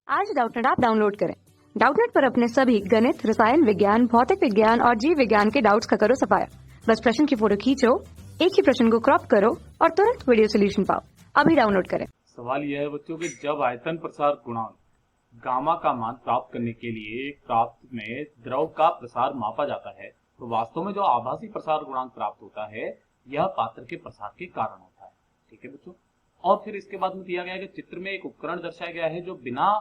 आज Doubtnut app download करें। Doubtnut पर अपने सभी गणित, रसायन विज्ञान, भौतिक विज्ञान और जीव विज्ञान के डाउट्स का करो सफाया। बस प्रश्न की फोटो खींचो, एक ही प्रश्न को क्रॉप करो और तुरंत वीडियो सोल्यूशन पाओ। अभी डाउनलोड करें। सवाल यह है बच्चों कि जब आयतन प्रसार गुणांक गामा का मान प्राप्त करने के लिए एक प्राप्त में द्रव का प्रसार मापा जाता है, तो वास्तव में जो आभासी प्रसार गुणांक प्राप्त होता है यह पात्र के प्रसार के कारण होता है। ठीक है बच्चों। और फिर इसके बाद में दिया गया है कि चित्र में एक उपकरण दर्शाया गया है जो बिना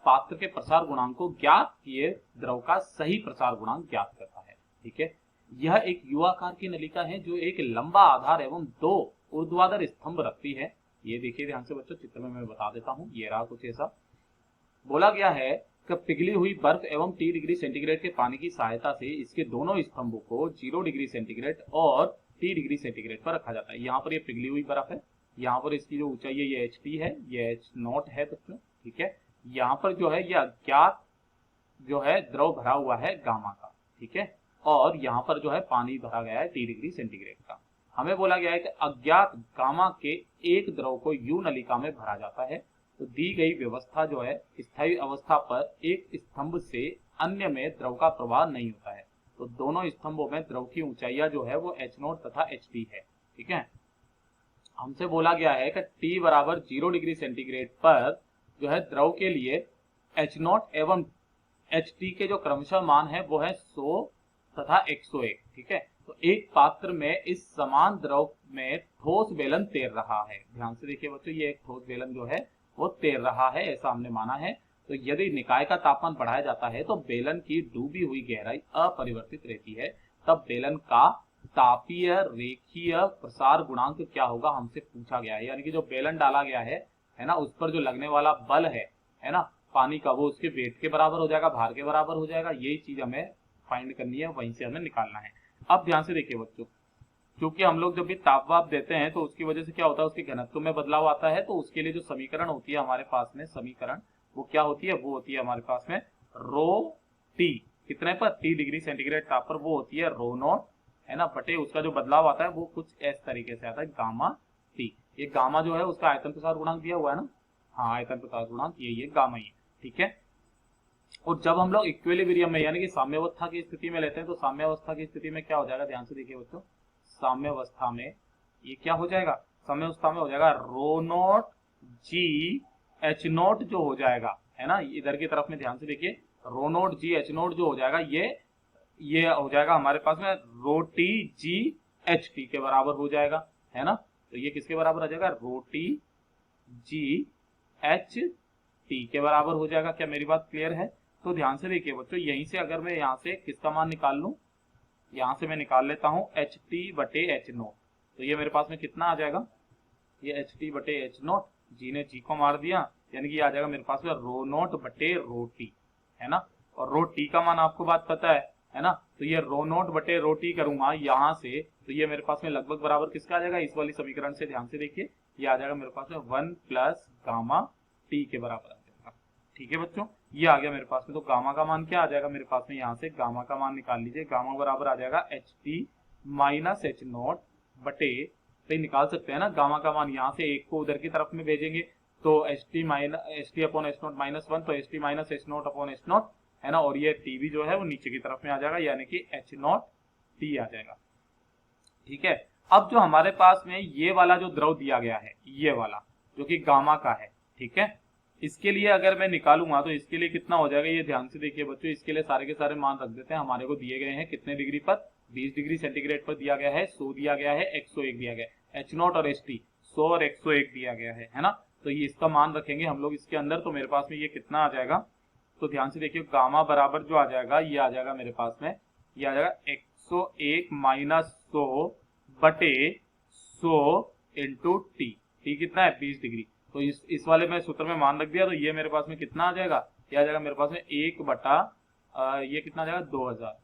पात्र के प्रसार गुणांक को ज्ञात किए द्रव का सही प्रसार गुणांक ज्ञात करता है। ठीक है। यह एक यू आकार की नलिका है जो एक लंबा आधार एवं दो ऊर्ध्वाधर स्तंभ रखती है। ये देखिए ध्यान से बच्चों, चित्र में मैं बता देता हूँ। ये रहा कुछ ऐसा। बोला गया है कि पिघली हुई बर्फ एवं T डिग्री सेंटीग्रेड के पानी की सहायता से इसके दोनों स्तंभों को 0 डिग्री सेंटीग्रेड और T डिग्री सेंटीग्रेड पर रखा जाता है। यहाँ पर ये पिघली हुई बर्फ है, यहाँ पर इसकी जो ऊंचाई है ये HT है, ये H0 है बच्चों। ठीक है। यहाँ पर जो है ये अज्ञात जो है द्रव भरा हुआ है गामा का। ठीक है। और यहाँ पर जो है पानी भरा गया है T डिग्री सेंटीग्रेड का। हमें बोला गया है कि अज्ञात गामा के एक द्रव को यू नलिका में भरा जाता है। तो दी गई व्यवस्था जो है स्थायी अवस्था पर एक स्तंभ से अन्य में द्रव का प्रवाह नहीं होता है। तो दोनों स्तंभों में द्रव की ऊंचाइयां जो है वो H0 तथा HT है। ठीक है। हमसे बोला गया है कि T बराबर 0 डिग्री सेंटीग्रेड पर जो है द्रव के लिए H0 एवं HT के जो क्रमशः मान है वो है 100 तथा 101। ठीक है। तो एक पात्र में इस समान द्रव में ठोस बेलन तैर रहा है। ध्यान से देखिए बच्चों, ये एक ठोस बेलन जो है वो तैर रहा है, ऐसा हमने माना है। तो यदि निकाय का तापमान बढ़ाया जाता है तो बेलन की डूबी हुई गहराई अपरिवर्तित रहती है। तब बेलन का तापीय रेखीय प्रसार गुणांक क्या होगा हमसे पूछा गया है। यानी कि जो बेलन डाला गया है ना, उस पर जो लगने वाला बल है ना पानी का, वो उसके वेट के बराबर हो जाएगा, भार के बराबर हो जाएगा। यही चीज हमें फाइंड करनी है, वहीं से हमें निकालना है। अब ध्यान से देखिए बच्चों, क्योंकि हम लोग जब भी ताप वाप देते हैं तो उसकी वजह से क्या होता है, उसके घनत्व में बदलाव आता है। तो उसके लिए जो समीकरण होती है हमारे पास में, समीकरण वो क्या होती है, वो होती है हमारे पास में रो टी, कितने पर T डिग्री सेंटीग्रेड ताप पर, वो होती है रो नॉट, है ना, बटे उसका जो बदलाव आता है वो कुछ इस तरीके से आता है गामा टी। ये गामा जो है उसका आयतन प्रसार गुणांक दिया हुआ है ना, हाँ आयतन प्रसार गुणांक ये गामा ही है। ठीक है। और जब हम लोग इक्विलिब्रियम में यानी कि साम्यावस्था की स्थिति में लेते हैं तो साम्यावस्था की स्थिति में क्या हो जाएगा, ध्यान से देखिए बच्चों, साम्यावस्था में ये क्या हो जाएगा, साम्यावस्था में हो जाएगा रो नॉट जी एच नॉट जो हो जाएगा, है ना, इधर की तरफ में ध्यान से देखिए, रो नॉट जी एच नॉट जो हो जाएगा ये हो जाएगा हमारे पास में rho T G H T के बराबर हो जाएगा, है ना। तो ये किसके बराबर आ जाएगा, rho T G H T के बराबर हो जाएगा। क्या मेरी बात क्लियर है। तो ध्यान से देखिए बच्चों, यहीं से अगर मैं यहाँ से किसका मान निकाल लूं, यहां से मैं निकाल लेता हूं एच टी बटे एच नोट। तो ये मेरे पास में कितना आ जाएगा, ये एच टी बटे एच नोट, जी ने जी को मार दिया, यानी कि आ जाएगा मेरे पास में रो नोट बटे रो टी, है ना। और रो टी का मान आपको बात पता है ना। तो ये रो नोट बटे रो टी करूंगा यहां से, तो ये मेरे पास में लगभग बराबर किसका आ जाएगा, इस वाली समीकरण से ध्यान से देखिए, ये आ जाएगा मेरे पास में 1 प्लस गामा टी के बराबर आ जाएगा। ठीक है बच्चों, ये आ गया मेरे पास में। तो गामा का मान क्या आ जाएगा मेरे पास में, यहाँ से गामा का मान निकाल लीजिए। गामा बराबर आ जाएगा H T minus H not बटे, तो निकाल सकते हैं ना गामा का मान, यहाँ से एक को उधर की तरफ में भेजेंगे तो H T minus H T upon H not minus 1, तो H T minus H not upon H not, है ना। और ये टी भी जो है वो नीचे की तरफ में आ जाएगा, यानी कि एच नॉट टी आ जाएगा। ठीक है। अब जो हमारे पास में ये वाला जो द्रव दिया गया है, ये वाला जो कि गामा का है, ठीक है, इसके लिए अगर मैं निकालूंगा तो इसके लिए कितना हो जाएगा, ये ध्यान से देखिए बच्चों, इसके लिए सारे के सारे मान रख देते हैं। हमारे को दिए गए हैं कितने डिग्री पर, 20 डिग्री सेंटीग्रेड पर दिया गया है, 100 दिया गया है, 101 दिया गया है, एच नॉट और एच टी 100 और 101 दिया गया है ना। तो ये इसका मान रखेंगे हम लोग इसके अंदर, तो मेरे पास में ये कितना आ जाएगा, तो ध्यान से देखिए गामा बराबर जो आ जाएगा, ये आ जाएगा मेरे पास में, ये आ जाएगा 101 माइनस 100 बटे 100 इंटू टी। टी कितना है, 20 डिग्री। तो इस वाले में सूत्र में मान रख दिया, तो ये मेरे पास में कितना आ जाएगा, ये आ जाएगा मेरे पास में 1 बटा ये कितना आ जाएगा 2000,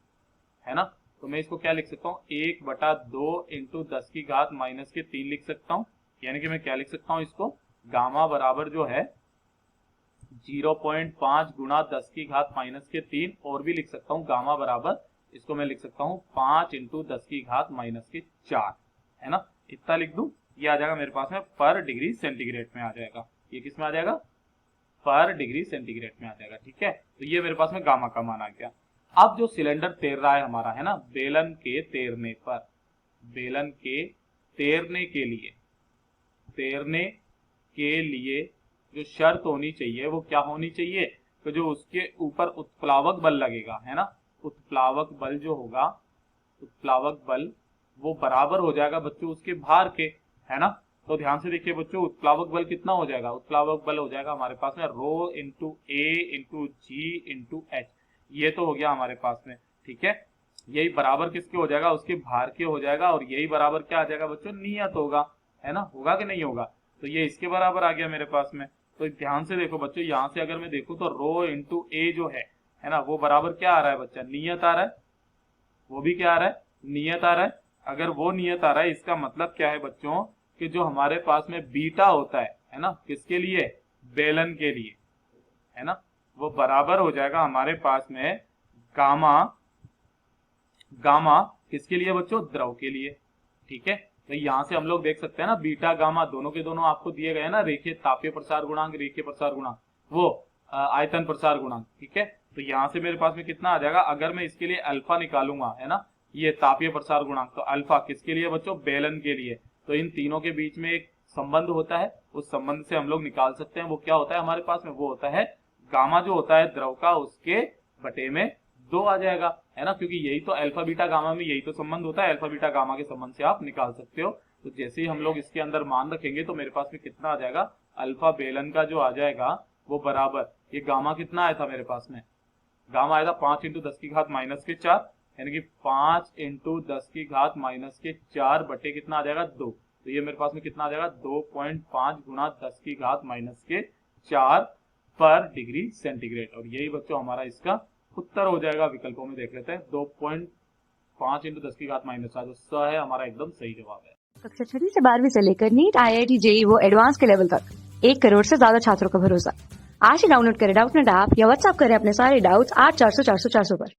है ना। तो मैं इसको क्या लिख सकता हूँ, 1 बटा 2 इंटू 10 की घात माइनस के 3 लिख सकता हूँ। यानी कि मैं क्या लिख सकता हूँ इसको, गामा बराबर जो है 0.5 गुणा 10 की घात माइनस के 3, और भी लिख सकता हूँ गामा बराबर, इसको मैं लिख सकता हूँ 5 इंटू 10 की घात माइनस के 4, है ना। इतना लिख दूं, ये आ जाएगा मेरे पास में पर डिग्री सेंटीग्रेड में आ जाएगा। ये किस में आ जाएगा, पर डिग्री सेंटीग्रेड में आ जाएगा। ठीक है, तो ये मेरे पास में गामा का मान आ गया। अब जो सिलेंडर तैर रहा है हमारा, है ना, बेलन के तैरने पर, बेलन के तैरने के लिए जो शर्त होनी चाहिए वो क्या होनी चाहिए, तो जो उसके ऊपर उत्प्लावक बल लगेगा, है ना, उत्प्लावक बल जो होगा, उत्प्लावक बल वो बराबर हो जाएगा बच्चों उसके भार के, है ना। तो ध्यान से देखिए बच्चों, उत्प्लावक बल कितना हो जाएगा, उत्प्लावक बल हो जाएगा हमारे पास में रो इंटू ए इंटू जी इंटू एच, ये तो हो गया हमारे पास में। ठीक है, यही बराबर किसके हो जाएगा, उसके भार के हो जाएगा, और यही बराबर क्या आ जाएगा बच्चों, नियत होगा, है ना, होगा कि नहीं होगा, तो ये इसके बराबर आ गया मेरे पास में। तो ध्यान से देखो बच्चों, यहाँ से अगर मैं देखूं तो रो इंटू ए जो है ना, वो बराबर क्या आ रहा है बच्चा, नियत आ रहा है, वो भी क्या आ रहा है, नियत आ रहा है। अगर वो नियत आ रहा है, इसका मतलब क्या है बच्चों, कि जो हमारे पास में बीटा होता है ना, किसके लिए, बेलन के लिए, है ना, वो बराबर हो जाएगा हमारे पास में गामा, गामा किसके लिए बच्चों, द्रव के लिए। ठीक है, तो यहाँ से हम लोग देख सकते हैं ना, बीटा गामा दोनों के दोनों आपको दिए गए हैं ना, रेखीय तापीय प्रसार गुणांक, रेखीय प्रसार गुणांक, वो आयतन प्रसार गुणांक। ठीक है, तो यहाँ से मेरे पास में कितना आ जाएगा, अगर मैं इसके लिए अल्फा निकालूंगा, है ना, ये तापीय प्रसार गुणांक, तो अल्फा किसके लिए बच्चों, बेलन के लिए। तो इन तीनों के बीच में एक संबंध होता है, उस संबंध से हम लोग निकाल सकते हैं, वो क्या होता है हमारे पास में, वो होता है गामा जो होता है द्रव का, उसके बटे में 2 आ जाएगा, है ना, क्योंकि यही तो अल्फा बीटा गामा में यही तो संबंध होता है, अल्फा बीटा गामा के संबंध से आप निकाल सकते हो। तो जैसे ही हम लोग इसके अंदर मान रखेंगे तो मेरे पास में कितना आ जाएगा, अल्फा बेलन का जो आ जाएगा वो बराबर, ये गामा कितना आया था मेरे पास में, गामा आया था 5 × 10 की घात -4, यानी कि 5 × 10 की घात -4 बटे कितना आ जाएगा, 2। तो ये मेरे पास में कितना आ जाएगा, 2.5 × 10 की घात -4 पर डिग्री सेंटीग्रेड। और यही बच्चों हमारा इसका उत्तर हो जाएगा। विकल्पों में देख लेते हैं, 2.5 × 10 की घात -4, जो स है हमारा एकदम सही जवाब है। कक्षा 6 से 12वीं से लेकर नीट, IIT, JEE वो एडवांस के लेवल तक 1 करोड़ से ज्यादा छात्रों का भरोसा। आज ही डाउनलोड करें डाउटनेट ऐप या व्हाट्सएप करें अपने सारे डाउट्स 8400 400 400 पर।